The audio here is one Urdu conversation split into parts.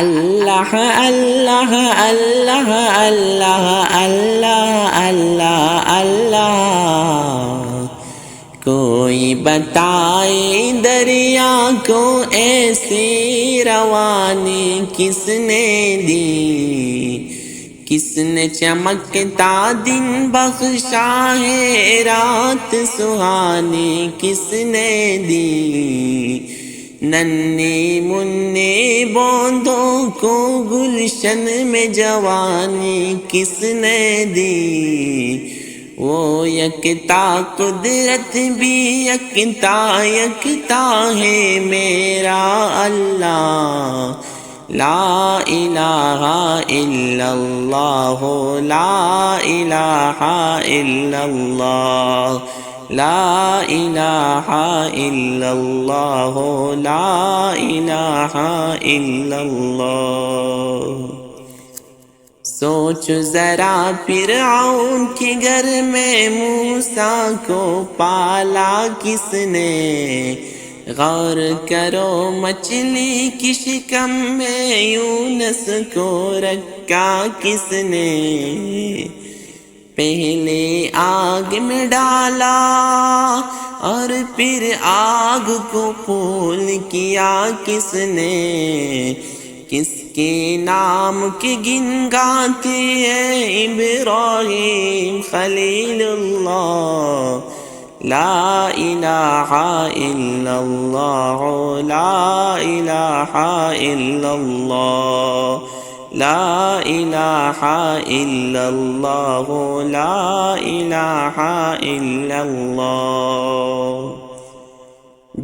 اللہ اللہ اللہ اللہ اللہ اللہ اللہ۔ کوئی بتائے دریا کو ایسی روانی کس نے دی، کس نے چمکتا دن بخشا ہے رات سہانی کس نے دی، ننھی منی بوندوں کو گلشن میں جوانی کس نے دی، وہ یکتا قدرت بھی یکتا یکتا ہے میرا اللہ، لا الہ الا اللہ لا الہ الا اللہ، لا الہ الا اللہ لا الہ الا اللہ۔ سوچ ذرا فرعون کے گھر میں موسیٰ کو پالا کس نے، غور کرو مچھلی کی شکم میں یونس کو رکھا کس نے، پہلے آگ میں ڈالا اور پھر آگ کو پھول کیا کس نے، کس کے نام کے گن گاتے ہیں ابراہیم خلیل اللہ، لا الہ الا اللہ لا الہ الا اللہ، لا الہ الا اللہ لا الہ الا اللہ۔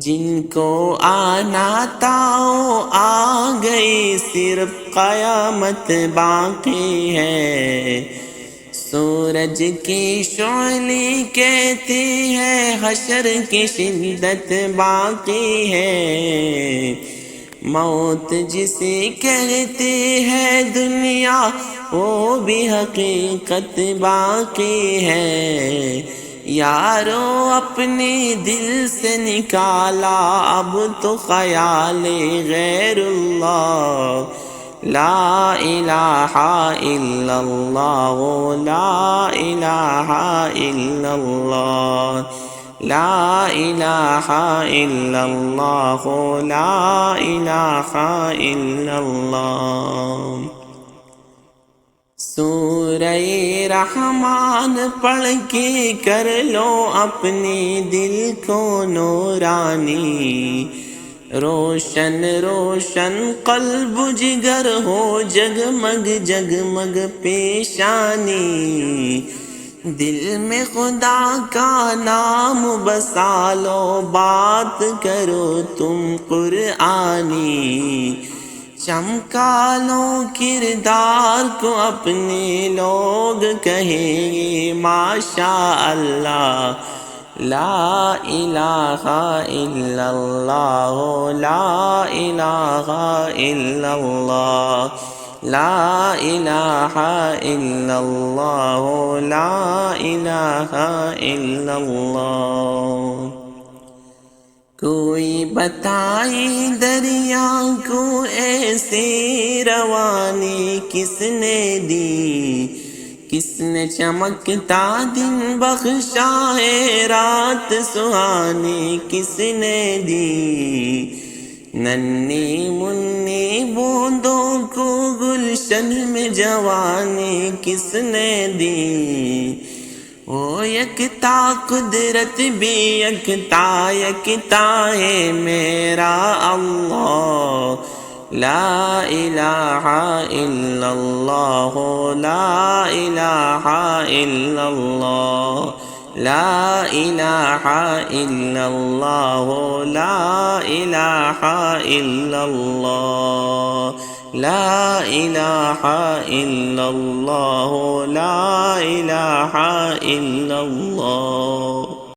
جن کو آنا تھا وہ آ گئی، صرف قیامت باقی ہے، سورج کی شعلے کہتے ہیں حشر کی شدت باقی ہے، موت جسے کہتے ہیں دنیا وہ بھی حقیقت باقی ہے، یارو اپنے دل سے نکالا اب تو خیال غیر اللہ، لا الہ الا اللہ لا الہ الا اللہ، لا الہ الا اللہ لا الہ الا اللہ۔ سورہ رحمان پڑھ کے کر لو اپنے دل کو نورانی، روشن روشن قلب جگر ہو جگمگ جگمگ پیشانی، دل میں خدا کا نام بسا لو بات کرو تم قرآنی، چمکا لو کردار کو اپنے لوگ کہیں گے ماشاء اللہ، لا الہ الا اللہ لا الہ الا اللہ، لا الہ الا اللہ لا الہ الا اللہ۔ کوئی بتائے دریا کو ایسی روانی کس نے دی، کس نے چمکتا دن بخشا ہے رات سہانی کس نے دی، ننھی منی بوندوں کو گلشن میں جوانی کس نے دی، وہ یکتا قدرت بھی یکتا یکتا ہے میرا اللہ، لا الہ الا اللہ لا الہ الا اللہ، لا الہ الا اللہ لا الہ الا اللہ، لا الہ الا اللہ لا الہ الا اللہ۔